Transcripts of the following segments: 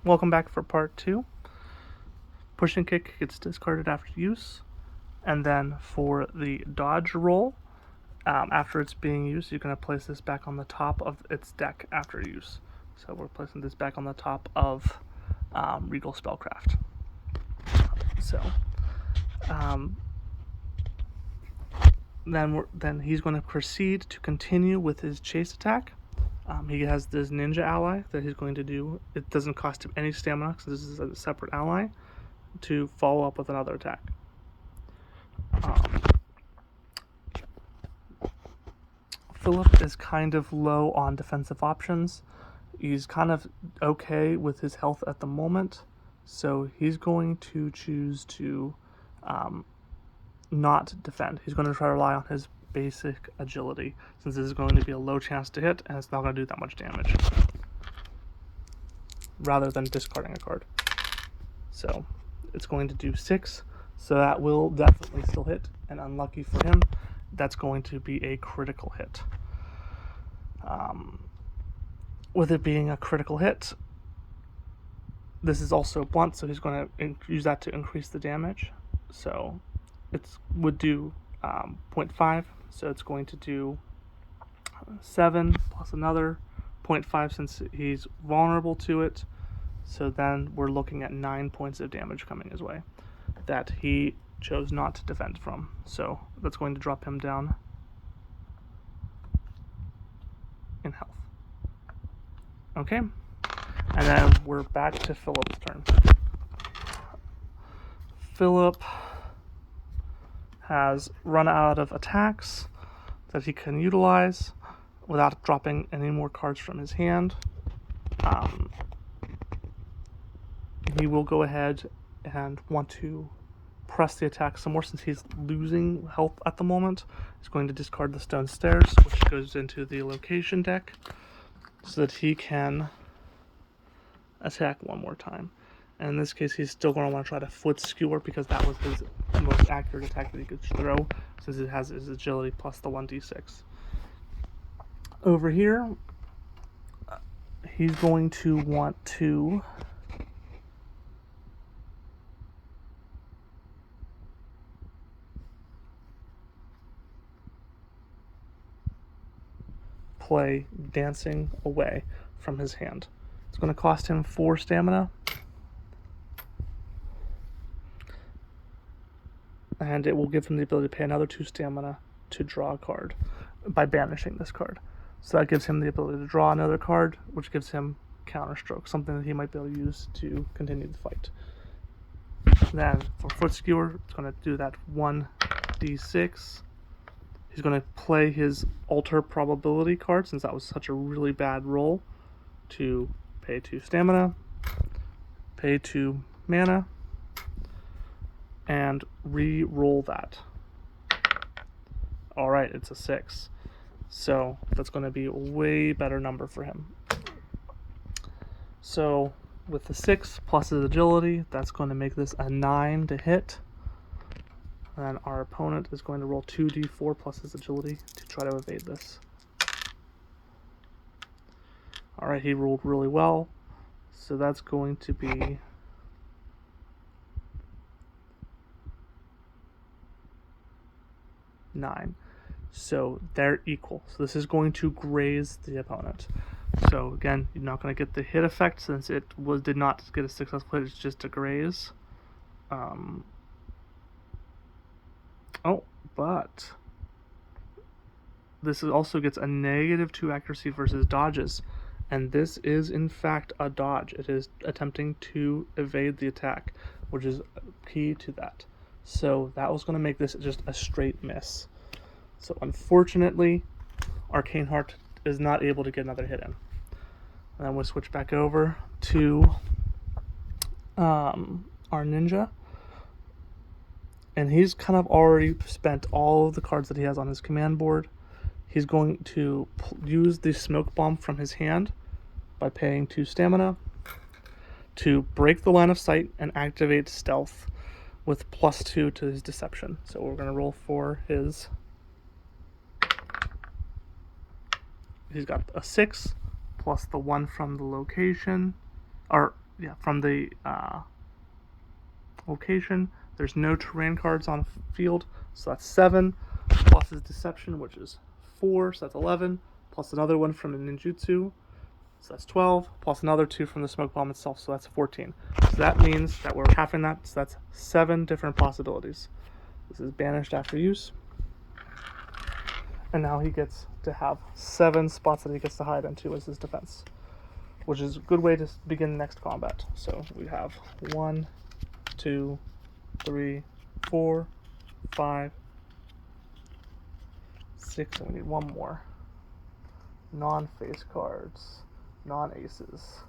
Welcome back for part 2. Pushing kick gets discarded after use, and then for the dodge roll, after it's being used, you're going to place this back on the top of its deck after use. So we're placing this back on the top of Regal Spellcraft. So then he's going to proceed to continue with his chase attack. He has this ninja ally that he's going to do. It doesn't cost him any stamina because this is a separate ally, to follow up with another attack. Philip is kind of low on defensive options. He's kind of okay with his health at the moment, so he's going to choose to not defend. He's going to try to rely on his basic agility, since this is going to be a low chance to hit and it's not going to do that much damage, rather than discarding a card. So it's going to do 6, so that will definitely still hit, and unlucky for him, that's going to be a critical hit. With it being a critical hit, this is also blunt, so he's going to use that to increase the damage. So it would do 0.5, so it's going to do 7 plus another 0.5 since he's vulnerable to it. So then we're looking at 9 points of damage coming his way that he chose not to defend from. So that's going to drop him down in health. Okay, and then we're back to Philip's turn. Philip has run out of attacks that he can utilize without dropping any more cards from his hand. He will go ahead and want to press the attack some more since he's losing health at the moment. He's going to discard the Stone Stairs, which goes into the location deck, so that he can attack one more time. And in this case, he's still going to want to try to foot skewer because that was his most accurate attack that he could throw, since it has his agility plus the 1d6. Over here, he's going to want to play Dancing Away from his hand. It's going to cost him 4 stamina, and it will give him the ability to pay another 2 stamina to draw a card by banishing this card. So that gives him the ability to draw another card, which gives him Counterstroke, something that he might be able to use to continue the fight. Then for Foot Skewer, it's going to do that 1d6. He's going to play his Alter Probability card, since that was such a really bad roll, to pay 2 stamina, pay 2 mana, and re-roll that. Alright, it's a 6. So that's going to be a way better number for him. So with the 6 plus his agility, that's going to make this a 9 to hit. And our opponent is going to roll 2d4 plus his agility to try to evade this. Alright, he rolled really well. So that's going to be 9. So they're equal. So this is going to graze the opponent. So again, you're not going to get the hit effect since it did not get a successful hit. It's just a graze. But this also gets a -2 accuracy versus dodges, and this is in fact a dodge. It is attempting to evade the attack, which is key to that. So that was going to make this just a straight miss. So unfortunately, Arcane Heart is not able to get another hit in. And then we'll switch back over to our ninja. And he's kind of already spent all of the cards that he has on his command board. He's going to use the Smoke Bomb from his hand by paying 2 stamina to break the line of sight and activate Stealth with +2 to his Deception. So we're going to roll for his... He's got a 6 plus the 1 from the location. from the location. There's no terrain cards on field, so that's 7, plus his deception, which is 4, so that's 11, plus another one from the ninjutsu, so that's 12, plus another 2 from the smoke bomb itself, so that's 14. So that means that we're halving that, so that's 7 different possibilities. This is banished after use. And now he gets to have 7 spots that he gets to hide into as his defense, which is a good way to begin next combat. So we have 1, 2, 3, 4, 5, 6, and we need one more. Non-face cards, non-aces.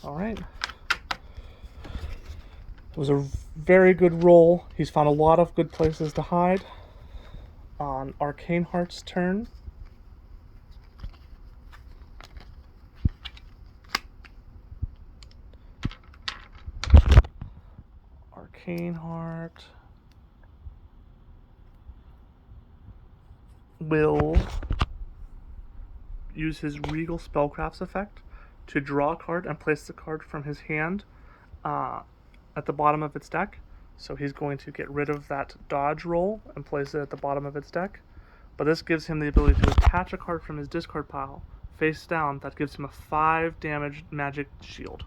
Alright. It was a very good roll. He's found a lot of good places to hide. On Arcane Heart's turn, Arcane Heart will use his Regal Spellcraft's effect to draw a card and place the card from his hand at the bottom of its deck. So he's going to get rid of that dodge roll and place it at the bottom of its deck. But this gives him the ability to attach a card from his discard pile face down that gives him a 5 damage magic shield.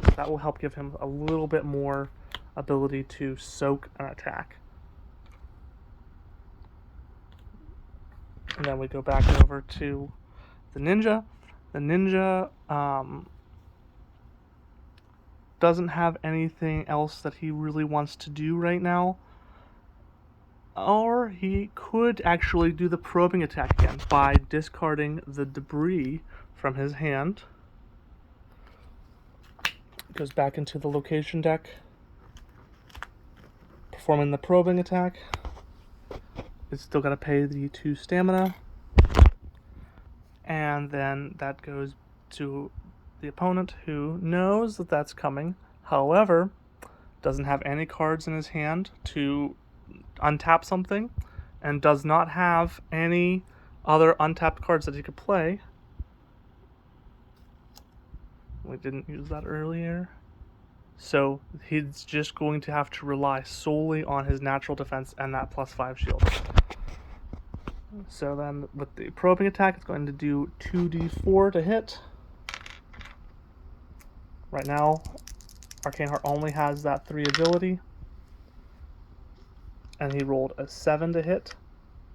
So that will help give him a little bit more ability to soak an attack. And then we go back over to the ninja. The ninja doesn't have anything else that he really wants to do right now. Or he could actually do the probing attack again by discarding the debris from his hand. Goes back into the location deck, performing the probing attack. It's still got to pay the 2 stamina. And then that goes to the opponent, who knows that that's coming. However, doesn't have any cards in his hand to untap something, and does not have any other untapped cards that he could play. We didn't use that earlier. So he's just going to have to rely solely on his natural defense and that +5 shield. So then with the probing attack, it's going to do 2d4 to hit. Right now, Arcane Heart only has that 3 ability. And he rolled a 7 to hit.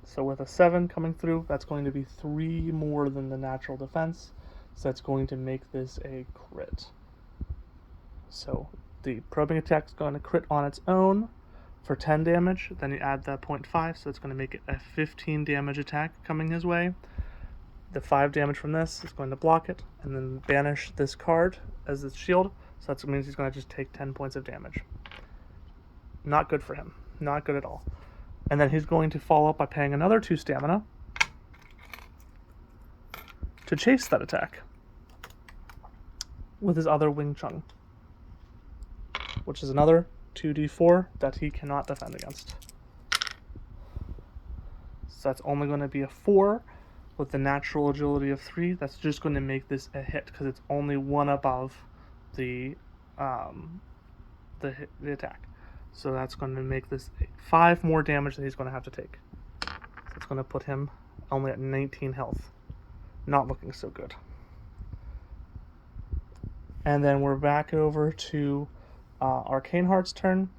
So with a 7 coming through, that's going to be 3 more than the natural defense. So that's going to make this a crit. So the probing attack is going to crit on its own for 10 damage. Then you add that 0.5, so it's going to make it a 15 damage attack coming his way. The 5 damage from this is going to block it, and then banish this card as its shield. So that means he's going to just take 10 points of damage. Not good for him. Not good at all. And then he's going to follow up by paying another 2 stamina to chase that attack with his other Wing Chun, which is another 2d4 that he cannot defend against. So that's only going to be a 4 with the natural agility of 3. That's just going to make this a hit because it's only 1 above the attack. So that's going to make this 5 more damage that he's going to have to take. So it's going to put him only at 19 health. Not looking so good. And then we're back over to Arcane Heart's turn.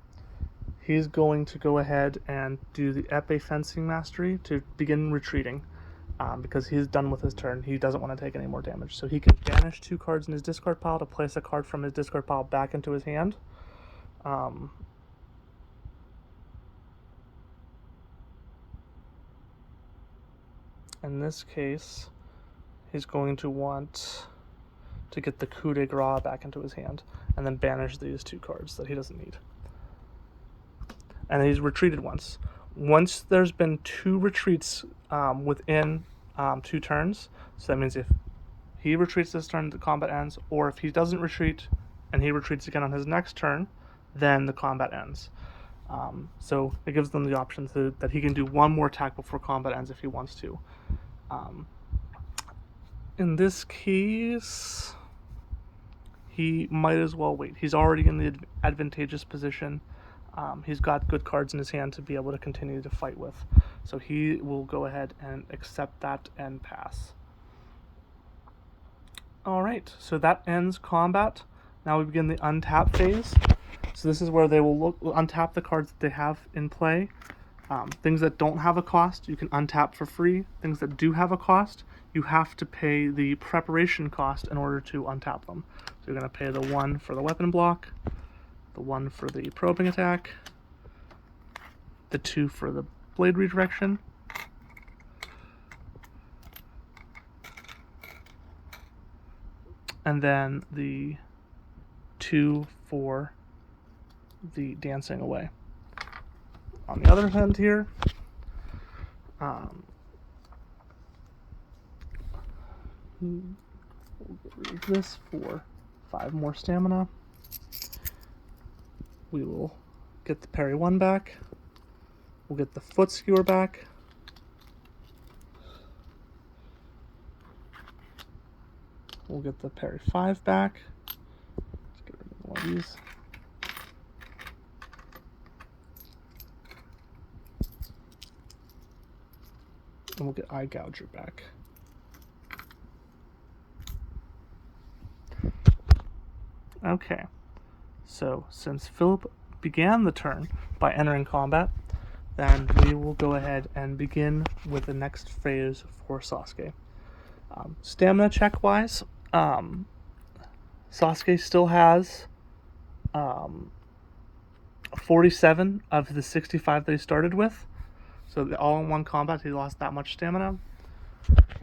He's going to go ahead and do the Epee Fencing Mastery to begin retreating. Because he's done with his turn. He doesn't want to take any more damage. So he can banish 2 cards in his discard pile to place a card from his discard pile back into his hand. In this case, he's going to want to get the Coup de Grace back into his hand and then banish these 2 cards that he doesn't need. And he's retreated once. Once there's been 2 retreats within 2 turns, so that means if he retreats this turn, the combat ends, or if he doesn't retreat and he retreats again on his next turn, then the combat ends. So it gives them the option that he can do 1 more attack before combat ends if he wants to. In this case, he might as well wait. He's already in the advantageous position. He's got good cards in his hand to be able to continue to fight with. So he will go ahead and accept that and pass. Alright, so that ends combat. Now we begin the untap phase. So this is where they will untap the cards that they have in play. Things that don't have a cost, you can untap for free. Things that do have a cost, you have to pay the preparation cost in order to untap them. So you're going to pay the 1 for the weapon block, the 1 for the probing attack, the 2 for the blade redirection, and then the 2 for the dancing away. On the other hand here, we'll get rid of this for 5 more stamina. We will get the parry 1 back. We'll get the foot skewer back. We'll get the parry 5 back. Let's get rid of one of these. And we'll get Eye Gouger back. Okay, so since Philip began the turn by entering combat, then we will go ahead and begin with the next phase for Sasuke. Stamina check wise, Sasuke still has 47 of the 65 that he started with. So all in one combat, he lost that much stamina.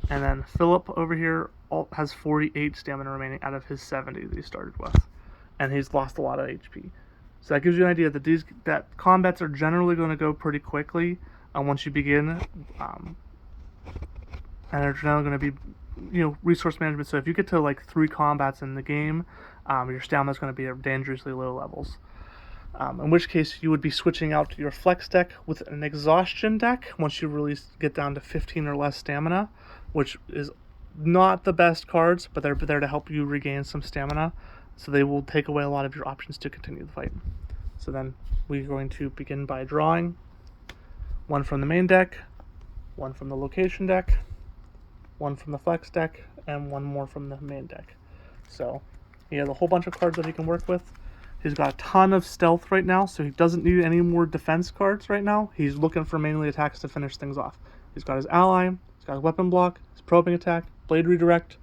And then Philip over here has 48 stamina remaining out of his 70 that he started with. And he's lost a lot of HP. So that gives you an idea that combats are generally going to go pretty quickly once you begin. And they're generally going to be, resource management. So if you get to like 3 combats in the game, your stamina is going to be at dangerously low levels. In which case you would be switching out to your flex deck with an exhaustion deck once you really get down to 15 or less stamina, which is not the best cards, but they're there to help you regain some stamina. So they will take away a lot of your options to continue the fight. So then we're going to begin by drawing 1 from the main deck, 1 from the location deck, 1 from the flex deck, and 1 more from the main deck. So he has a whole bunch of cards that he can work with. He's got a ton of stealth right now, so he doesn't need any more defense cards right now. He's looking for mainly attacks to finish things off. He's got his ally, he's got his weapon block, his probing attack, blade redirect,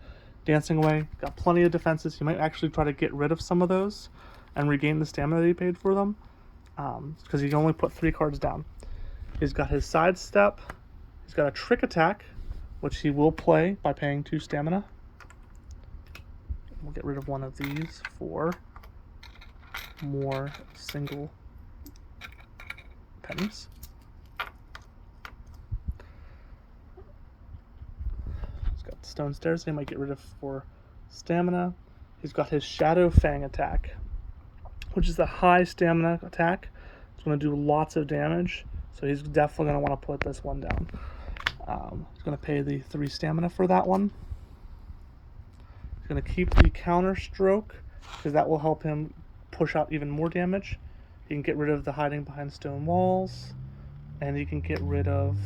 dancing away. He's got plenty of defenses. He might actually try to get rid of some of those and regain the stamina that he paid for them, because he can only put 3 cards down. He's got his sidestep. He's got a trick attack, which he will play by paying 2 stamina. We'll get rid of one of these for more single pennies. He's got stone stairs he might get rid of for stamina. He's got his Shadow Fang attack, which is a high stamina attack. It's going to do lots of damage, so he's definitely going to want to put this one down. He's going to pay the 3 stamina for that one. He's going to keep the counter stroke, because that will help him push out even more damage. He can get rid of the hiding behind stone walls, and he can get rid of...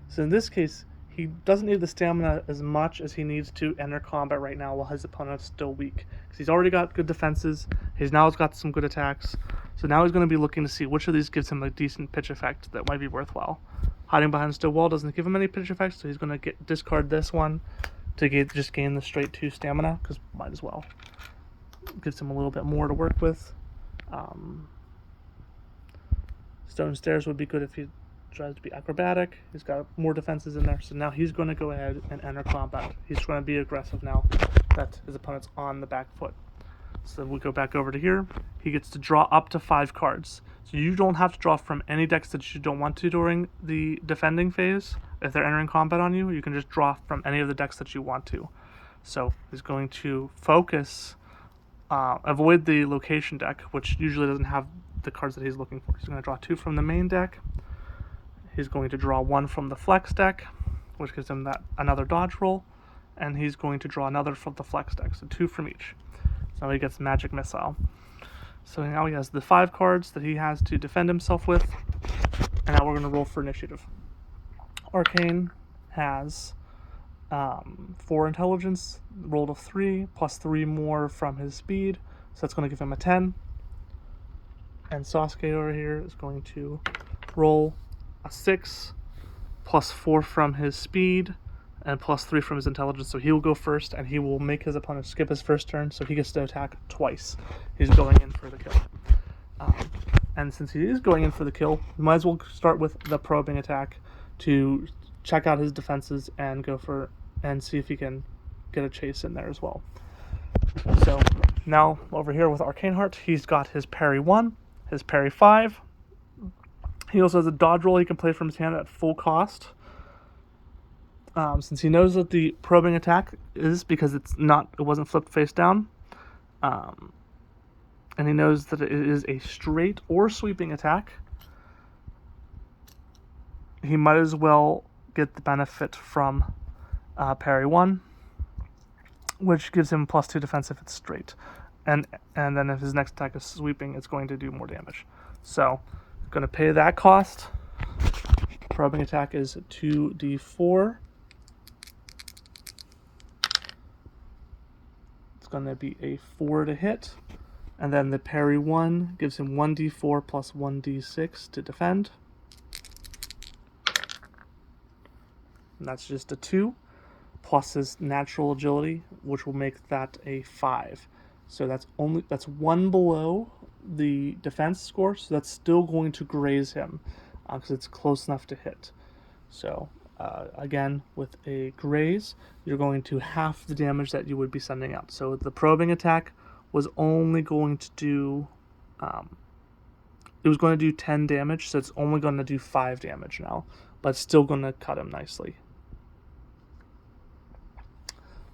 So in this case, he doesn't need the stamina as much as he needs to enter combat right now while his opponent's still weak. Because he's already got good defenses, he's now got some good attacks, so now he's going to be looking to see which of these gives him a decent pitch effect that might be worthwhile. Hiding behind stone wall doesn't give him any pitch effects, so he's going to discard this one to just gain the straight 2 stamina, because might as well. Gives him a little bit more to work with. Stone stairs would be good if he tries to be acrobatic. He's got more defenses in there, so now he's going to go ahead and enter combat. He's going to be aggressive now that his opponent's on the back foot. So we go back over to here. He gets to draw up to 5 cards. So you don't have to draw from any decks that you don't want to during the defending phase. If they're entering combat on you, you can just draw from any of the decks that you want to. So he's going to focus... avoid the location deck, which usually doesn't have the cards that he's looking for. He's going to draw 2 from the main deck. He's going to draw 1 from the flex deck, which gives him another dodge roll, and he's going to draw another from the flex deck, so 2 from each. So he gets Magic Missile. So now he has the 5 cards that he has to defend himself with. And now we're going to roll for initiative. Arcane has 4 intelligence, rolled a 3, plus 3 more from his speed. So that's going to give him a 10. And Sasuke over here is going to roll a 6, plus 4 from his speed, and plus 3 from his intelligence. So he will go first, and he will make his opponent skip his first turn, so he gets to attack twice. He's going in for the kill. And since he is going in for the kill, we might as well start with the probing attack to check out his defenses and go for and see if he can get a chase in there as well. So now over here with Arcane Heart, he's got his parry 1, his parry 5. He also has a dodge roll he can play from his hand at full cost. Since he knows that the probing attack is because it wasn't flipped face down, and he knows that it is a straight or sweeping attack, he might as well get the benefit from parry 1, which gives him plus 2 defense if it's straight. And then if his next attack is sweeping, it's going to do more damage. So, going to pay that cost. Probing attack is 2d4. It's going to be a 4 to hit. And then the parry 1 gives him 1d4 plus 1d6 to defend. And that's just a 2, plus his natural agility, which will make that a 5. So that's 1 below the defense score, so that's still going to graze him because it's close enough to hit. So again, with a graze, you're going to half the damage that you would be sending out. So the probing attack was only going to do it was going to do 10 damage, so it's only going to do 5 damage now, but it's still going to cut him nicely.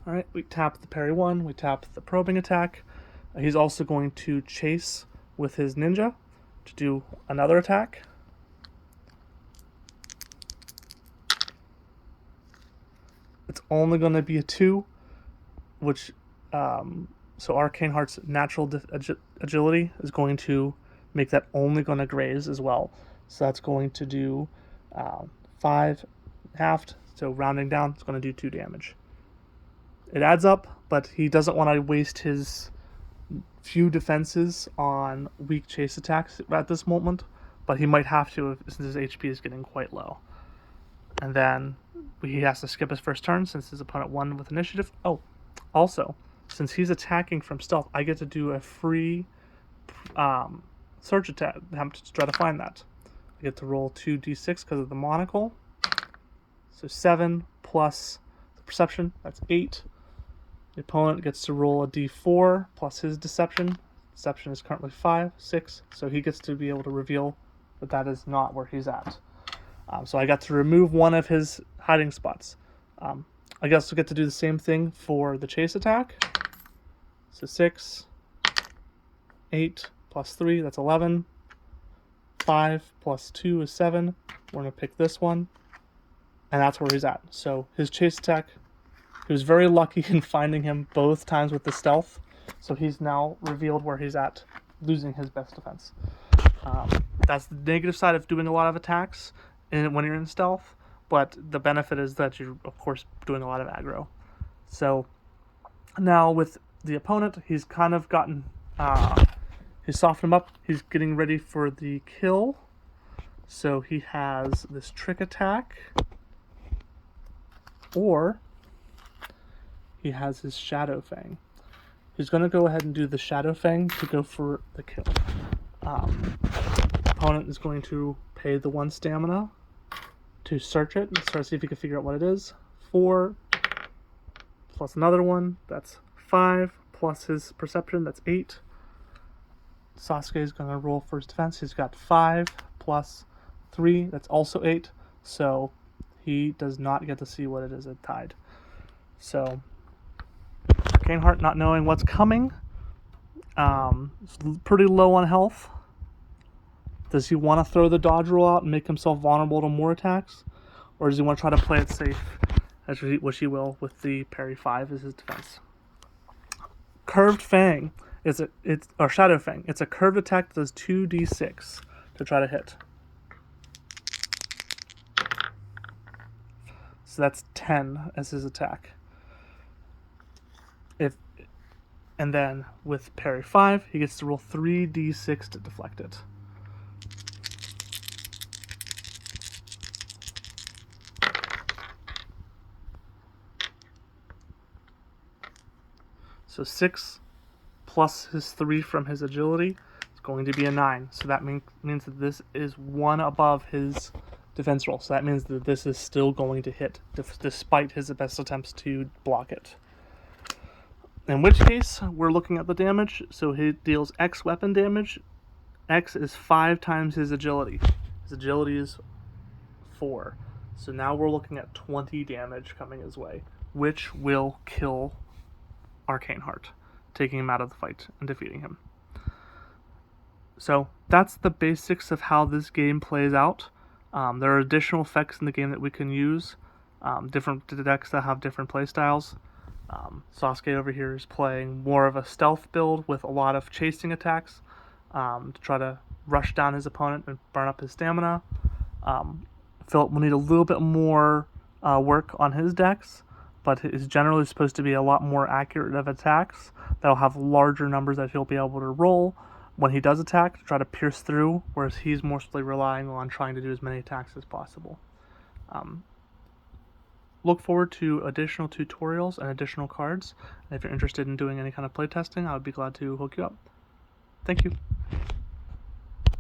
Alright, we tap the parry 1, we tap the probing attack. He's also going to chase with his ninja to do another attack. It's only going to be a 2, which, so Arcane Heart's natural agility is going to make that only going to graze as well. So that's going to do 5 halved, so rounding down, it's going to do 2 damage. It adds up, but he doesn't want to waste his few defenses on weak chase attacks at this moment, but he might have to since his HP is getting quite low. And then he has to skip his first turn since his opponent won with initiative. Oh, also, since he's attacking from stealth, I get to do a free search attempt to try to find that. I get to roll 2d6 because of the monocle. So 7 plus the perception, that's 8. The opponent gets to roll a d4 plus his deception. Deception is currently 5, 6, so he gets to be able to reveal that that is not where he's at. So I got to remove one of his hiding spots. I guess we'll get to do the same thing for the chase attack. So 6, 8 plus 3, that's 11. 5 plus 2 is 7. We're going to pick this one, and that's where he's at. So his chase attack, he was very lucky in finding him both times with the stealth, so he's now revealed where he's at, losing his best defense. That's the negative side of doing a lot of attacks when you're in stealth, but the benefit is that you're, of course, doing a lot of aggro. So now with the opponent, he's kind of gotten, he's softened him up. He's getting ready for the kill. So he has this trick attack, or he has his Shadow Fang. He's going to go ahead and do the Shadow Fang to go for the kill. Opponent is going to pay the 1 stamina to search it and start to see if he can figure out what it is. 4 plus another 1, that's 5, plus his perception, that's 8. Sasuke is going to roll for his defense. He's got 5 plus 3, that's also 8. So he does not get to see what it is at Tide. So Arcane Heart, not knowing what's coming, pretty low on health. Does he want to throw the dodge roll out and make himself vulnerable to more attacks? Or does he want to try to play it safe, which he will, with the parry 5 as his defense? Curved Fang or Shadow Fang. It's a curved attack that does 2d6 to try to hit. So that's 10 as his attack. And then with parry 5, he gets to roll 3d6 to deflect it. So 6 plus his 3 from his agility is going to be a 9. So that means that this is 1 above his defense roll. So that means that this is still going to hit, despite his best attempts to block it. In which case, we're looking at the damage. So he deals X weapon damage. X is 5 times his agility. His agility is 4. So now we're looking at 20 damage coming his way, which will kill Arcane Heart, taking him out of the fight and defeating him. So that's the basics of how this game plays out. There are additional effects in the game that we can use, different decks that have different playstyles. Sasuke over here is playing more of a stealth build with a lot of chasing attacks to try to rush down his opponent and burn up his stamina. Philip will need a little bit more work on his decks, but is generally supposed to be a lot more accurate of attacks that'll have larger numbers that he'll be able to roll when he does attack to try to pierce through, whereas he's mostly relying on trying to do as many attacks as possible. Look forward to additional tutorials and additional cards. And if you're interested in doing any kind of playtesting, I would be glad to hook you up. Thank you.